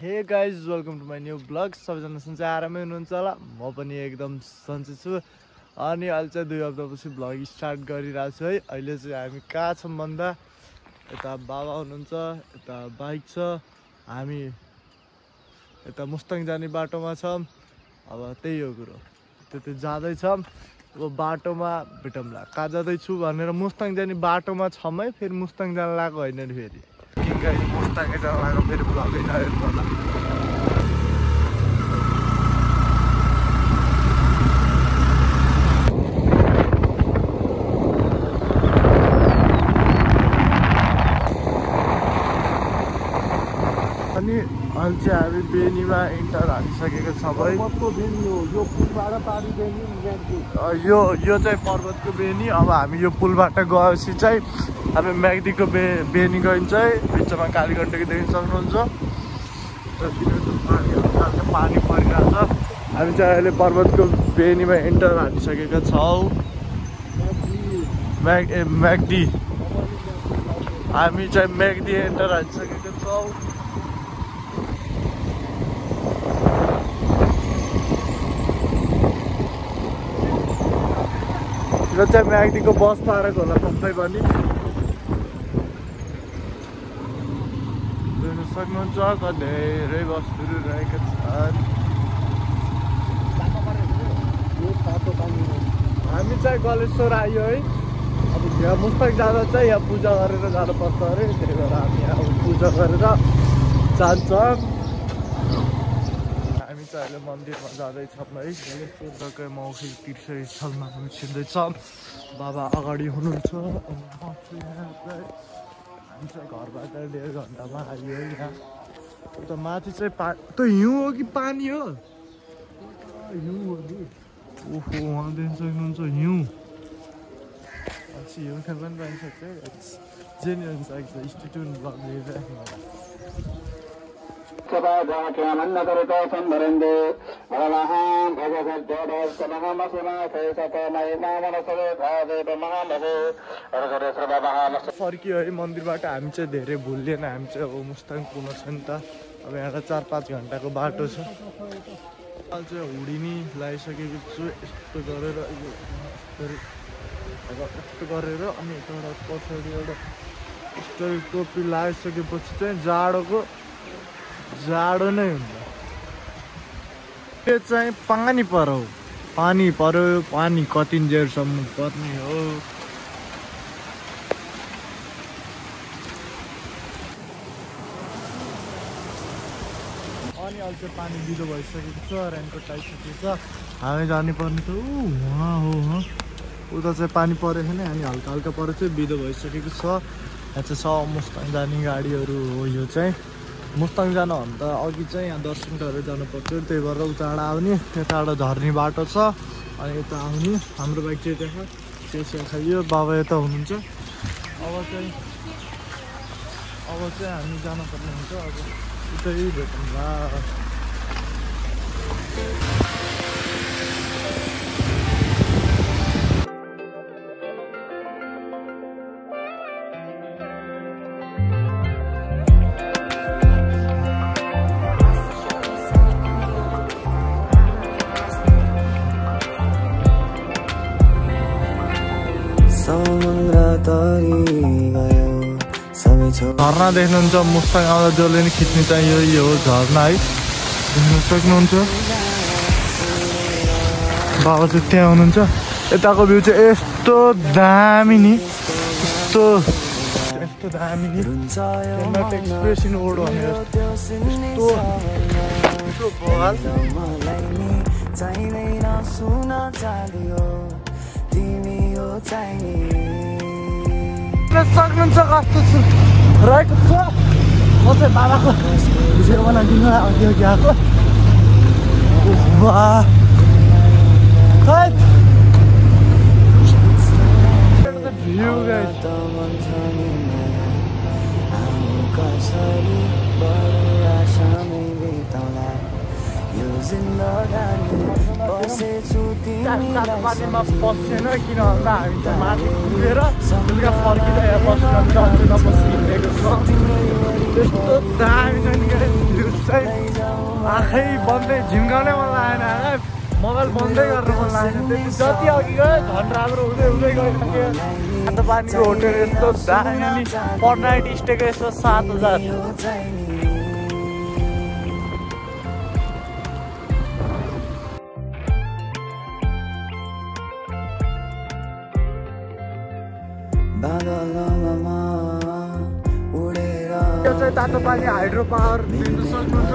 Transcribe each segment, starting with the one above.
हे guys welcome to my new blog. सबैजना सन्चै आरामै हुनुहुन्छ होला, म पनि एकदम सन्चै छु। अनि अहिले चाहिँ 2 हप्तापछि ब्लग स्टार्ट गरिरहेको छु है। अहिले चाहिँ हामी कहाँ छौँ भन्दा यता बाबा हुनुहुन्छ, यता बाइक छ, हामी यता मुस्ताङ जाने बाटोमा छौँ। अब त्यही हो कुरो, त्यति जाँदैछौँ। अब बाटोमा भेटौँला कहाँ जाँदैछु भनेर। मुस्ताङ जाने बाटोमा छौँ है, फेरि मुस्ताङ जान लागेको होइन नि फेरि मुस्ताङ जान लागेको फेरि ब्लगै नहेर्नु होला। अनि अहिले चाहिँ हामी बेनीमा इन्टर हालिसकेको छ भाइ। यो चाहिँ पर्वतको बेनी। अब हामी यो पुलबाट गएपछि चाहिँ हामी म्याग्दीको बेनी गइन्छ है। बिचमा कालीगण्डकी देख्न सक्नुहुन्छ। पानी परिरहेको छ। हामी चाहिँ अहिले पर्वतको बेनीमा इन्टर हालिसकेका छौँ। म्याग्दी हामी चाहिँ म्याग्दी इन्टर हालिसकेका छौँ। यो चाहिँ म्याग्दीको बस पारेको होला पक्कै पनि। हेर्न सक्नुहुन्छ धेरै बसहरू रहेका छन्। हामी चाहिँ गलेश्वर आयो है। अब यहाँ मुस्ताङ जाँदा चाहिँ यहाँ पूजा गरेर जानुपर्छ अरे, त्यही भएर हामी अब पूजा गरेर जान्छौँ। हामी चाहिँ अहिले मन्दिरमा जाँदैछौँ है। जग्गा मौखिक तीर्थस्थलमा हामी छिर्दैछौँ। बाबा अगाडि हुनुहुन्छ। हामी चाहिँ घरबाट 1.5 घन्टामा आयो है। यहाँ उता माथि चाहिँ त हिउँ हो कि पानी हो? हिउँ हो नि। ओहो, उहाँ देख्न सक्नुहुन्छ हिउँ। हिउँ खेल्न पनि पाइसक्छ है। जे नि हुन्छ स्टेट्युन ब्लग लिएर फर्कियो है मन्दिरबाट। हामी चाहिँ धेरै भुलिएन। हामी चाहिँ अब मुस्ताङ पुग्नु छ नि त। अब यहाँ 4-5 घन्टाको बाटो छ। अहिले चाहिँ हुडिनी लगाइसकेको छु। यस्तो गरेर यस्तो गरेर अनि एउटा पछाडि एउटा स्टोरी टोपी लगाइसकेपछि चाहिँ जाडो नै हुन्छ। यो चाहिँ पानी पर्यो। पानी कतिन्जेलसम्म पर्ने हो। अनि अहिले चाहिँ पानी बिदो भइसकेको छ। रेनकोट लगाइसकेको छ। हामी जानु पर्ने त उहाँ हो। उता चाहिँ पानी परेको छैन। हामी हल्का हल्का परेको चाहिँ बिदो भइसकेको छ। यहाँ चाहिँ छ मुस्ताङ जाने गाडीहरू हो। यो चाहिँ मुस्ताङ जानुभन्दा अघि चाहिँ यहाँ दर्शन गरेर जानुपर्छ। त्यही भएर उताबाट आउने, त्यताबाट झर्ने बाटो छ। अनि यता आउने। हाम्रो बाइक चाहिँ त्यहाँ चिया खाइयो। बाबा यता हुनुहुन्छ। अब चाहिँ हामी जानुपर्ने हुन्छ। अब उतै भेटौँला। झरना देख्नुहुन्छ मुस्ताङ आउँदा जसले नि खिच्ने चाहिँ यो हो झरना है। देख्न सक्नुहुन्छ। बाबा चाहिँ त्यहाँ हुनुहुन्छ। यताको भ्यू चाहिँ यस्तो दामी नि, यस्तो दामी नि। एक्सप्रेसन ओड भनेर यस्तो बवाल सक्नुहुन्छ। कस्तो छु रहेको छ। म चाहिँ बाबाको भिडियो बनाइदिनु अघि आएको। पानीमा पस्दैन किन भन्दा हामी चाहिँ माथि पुगेर बेलुका फर्किँदा यहाँ बस्न नपसिरहेको छ। त्यस्तो दामी छ नि खै बन्दै झिम्काउनै मन लागेन मोबाइल बन्दै गर्न मन लागेन त्यति जति अघि गयो झन् राम्रो हुँदै हुँदै गइसक्यो अन्त पानीको होटेल यस्तो दामी पर नाइट स्टेको यस्तो 7,000 यो चाहिँ तातो पानी हाइड्रो पावर दिनु सक्नुहुन्छ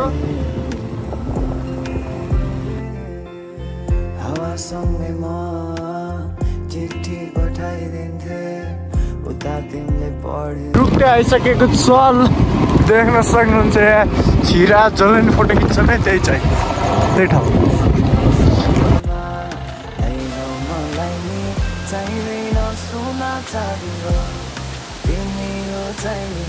हावासँगै म चिठी पठाइदिन्थे उता तिमीले पढ्यो रुक्टे आइसकेको चल देख्न सक्नुहुन्छ यहाँ छिरा जसले नि फोटो खिच्छ नै त्यही चाहिँ त्यही ठाउँ चाहिँदैन सोना चाँदी हो तिमी हो चाहिने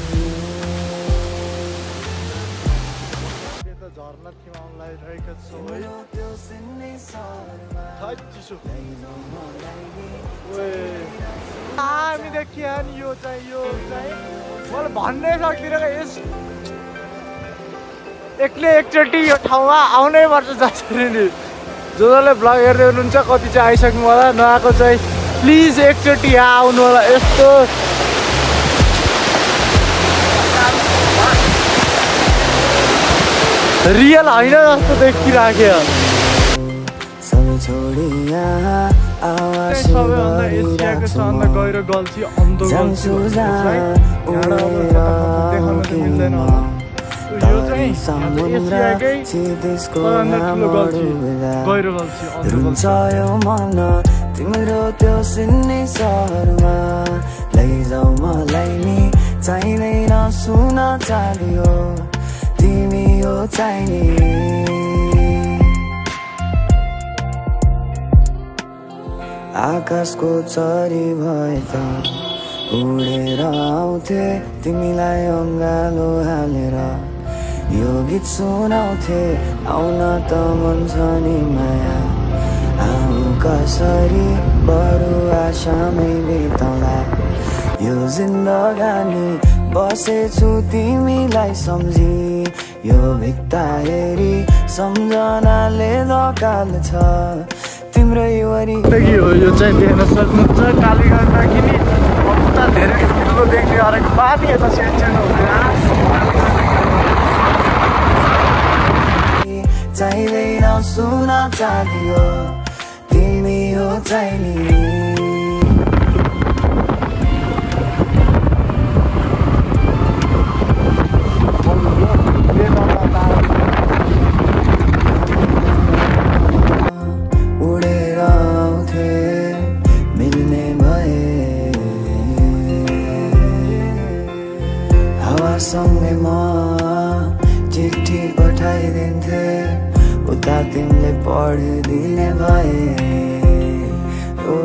झर्ना थिमाउनलाई रहेका छौँ है हामी देखियो नि यो चाहिँ मैले भन्नै सक्दिनँ यस एक्लै एकचोटि यो ठाउँमा आउनै पर्छ जसरी नि जसले ब्लग हेर्दै हुनुहुन्छ कति चाहिँ आइसक्नु होला नआएको चाहिँ प्लिज एकचोटि यहाँ आउनु होला यस्तो रियल होइन जस्तो देखिराख्यो सबैभन्दा एसियाको सबभन्दा गहिरो गल्छी अन्धो गल्छी देखाउन चाहिँ मिल्दैन होला यो चाहिँ एसियाकै सबभन्दा ठुलो गल्छी गहिरो गल्छी अन्धो तिम्रो त्यो सिन्ने सहरमा लैजाऊ मलाई नि चाहिँदैन सुना चाँदी हो तिमी हो चाहिने आकाशको चरी भए त उडेर आउँथे तिमीलाई अङ्गालो हालेर यो गीत सुनाउँथे आउन त मन छ नि माया आऊ कसरी बरु आशामै बिताउला यो जिन्दगानी बसेछु तिमीलाई सम्झी यो भित्ता हेरी सम्झनाले धकाल छ तिम्रो वरि यो चाहिँ देख्न सक्नुहुन्छ कालीगण्डकी नि अवस्था धेरै ठुलो देख्ने हरेक पानी यता सानो चाहिँदैन सुना चाँदी हो तिमी हो चाहिने उडेर आउँथे मिल्ने भए हावासँगै म चिठी पठाइदिन्थे उता तिमीले पढिदिने भए ओ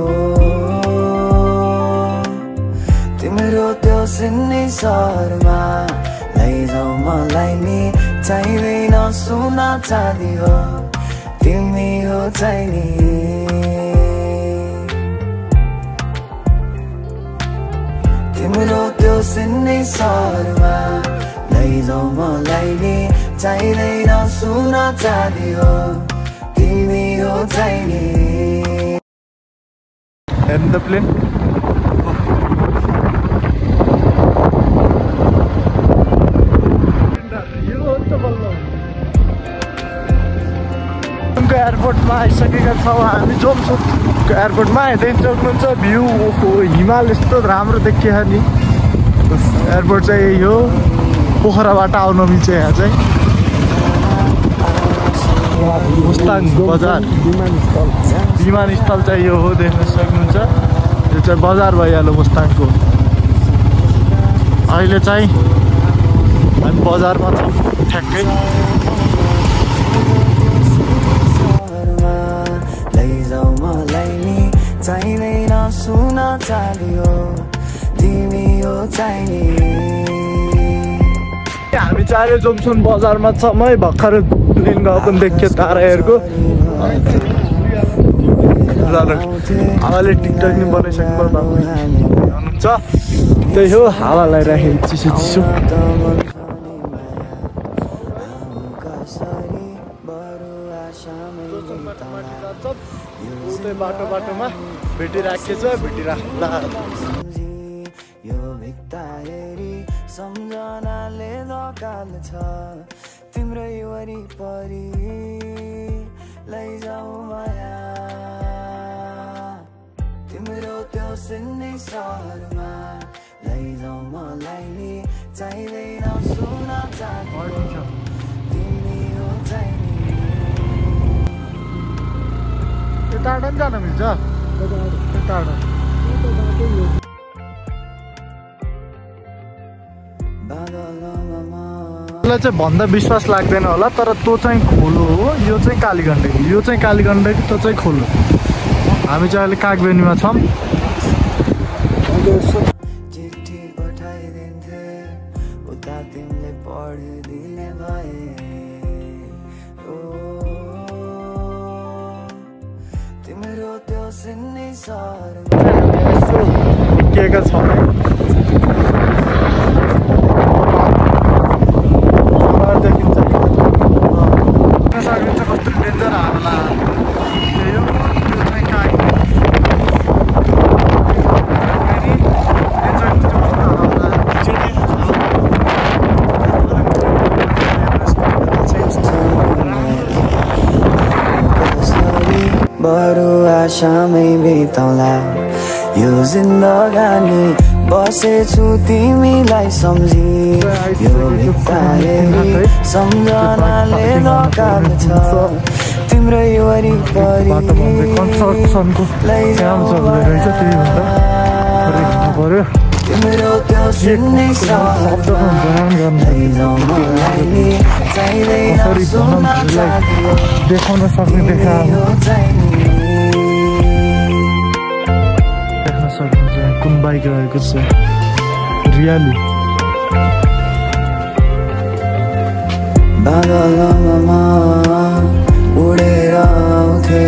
तिम्रो त्यो सिन्ने सहरमा लैजाऊ मलाई नि चाहिँदैन सुना चाँदी हो तिमी हो चाहिने तिम्रो त्यो सिन्ने सहरमा लैजाऊ मलाई नि चाहिँदैन सुना चाँदी हो तिमी हो चाहिने हेर्नु त प्लेन एयरपोर्टमा आइसकेका छौँ हामी जोमसोको एयरपोर्टमा हेर्दै सक्नुहुन्छ भ्यू हिमाल यस्तो राम्रो देखियो नि एयरपोर्ट चाहिँ यही हो पोखराबाट आउन मिल्छ यहाँ चाहिँ मुस्ताङ बजार विमानस्थल चाहिँ यो हो देख्न सक्नुहुन्छ यो चाहिँ बजार भइहाल्यो मुस्ताङको अहिले चाहिँ हामी बजारमा छौँ ठ्याक्कै चाहिँदैन सुना चाँदी हो तिमी हो चाहिने हामी चाहिँ जोमसोन बजारमा छौँ है भर्खर प्लेन गएको देखियो ताराहरूको हावाले टिकटक नि बनाइसक्नु हुनुहुन्छ त्यही हो हावा लगाइराखेको चिसो चिसो सब उतै बाटोमा भेटिराखेछ भेटिराख्ला यो भित्ता हेरी सम्झनाले धकाल छ तिम्रै वरिपरि लैजाऊ माया तिम्रो त्यो सिन्ने सहरमा लैजाऊ मलाई नि चाहिँदैन सुना चाहन्छु तिमी हो चाहिने त्यो टाढा पनि जान मिल्छ टाढा मलाई चाहिँ भन्दा विश्वास लाग्दैन होला तर त्यो चाहिँ खोलो हो यो चाहिँ कालीगण्डकी यो चाहिँ कालीगण्डकी त्यो चाहिँ खोलो हामी चाहिँ अहिले कागबेनीमा छौँ चिठी पठाइदिन्थे उता तिमीले पढिदिने भए तिम्रो त्यो सिन्ने सहरमा के छ कस्तो डेन्जर हार्ला बरु आशामै बिताउला यो जिन्दगानी बसेछु तिमीलाई सम्झी यो भित्ता हेरी सम्झनाले धकाल छ तिम्रै वरिपरि तिम्रो त्यो सुन्ने लैजाऊ मलाई नि चाहिँदैन सुन्न चाहन्छु देखाउन सक्ने देख्न सक्नुहुन्छ कुन बाइक रहेको छ रियाली बादलमा उडेर आउँथे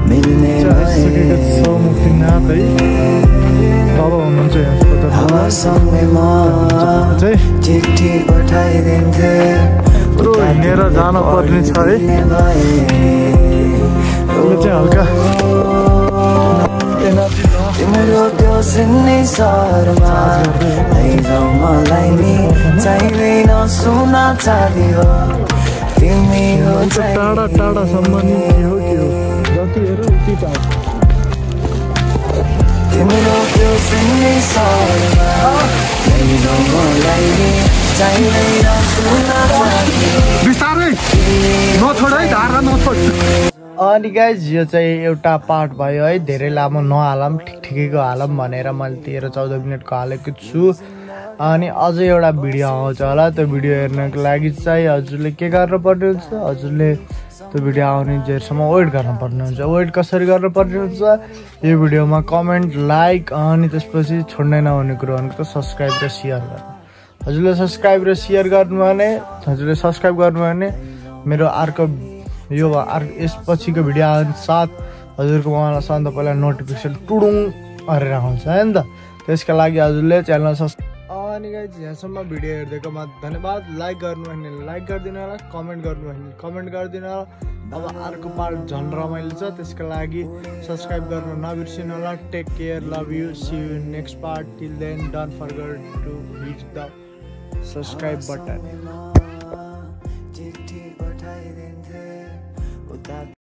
मिल्ने हावासँगै म चिठी पठाइदिन्थे हिँडेर जान पर्ने छ है चाहिँ हल्का तिम्रो त्यो सिन्ने सहरमा लैजाऊ मलाई नि चाहिँदैन सुना चाँदी हो तिमी हो टाढा टाढासम्म नि के हो जति हेर उति टाढा तिम्रो त्यो सिन्ने सहरमा लैजाऊ मलाई नि चाहिँदैन सुना चाँदी हो बिस्तारै नछोड है धारा नछोड अनि गाइज यो चाहिँ एउटा पार्ट भयो है धेरै लामो नहालौँ ठिकैको हालौँ भनेर मैले 13-14 मिनटको हालेको छु अनि अझै एउटा भिडियो आउँछ होला त्यो भिडियो हेर्नको लागि चाहिँ हजुरले के गर्नुपर्ने हुन्छ हजुरले त्यो भिडियो आउने जेरसम्म वेट गर्नुपर्ने हुन्छ वेट कसरी गर्नुपर्ने हुन्छ यो भिडियोमा कमेन्ट लाइक अनि त्यसपछि छोड्नै नहुने कुरो भनेको त सब्सक्राइब र सेयर गर्नु हजुरले सब्सक्राइब र सेयर गर्नुभयो भने हजुरले सब्सक्राइब गर्नुभयो भने मेरो अर्को यो यसपछिको भिडियो आउने साथ हजुरको मोबाइलमा सबभन्दा पहिला नोटिफिकेसन टुडुङ गरेर आउँछ है नि त त्यसका लागि हजुरले च्यानल अनि गाइज यहाँसम्म भिडियो हेरिदिएकोमा धन्यवाद लाइक गर्नुभयो भने लाइक गरिदिनु होला कमेन्ट गर्नुभयो भने कमेन्ट गरिदिनु होला अब अर्को पार्ट झन् रमाइलो छ त्यसका लागि सब्सक्राइब गर्नु नबिर्सिनु होला take care love you see you next part till then don't forget to hit the subscribe button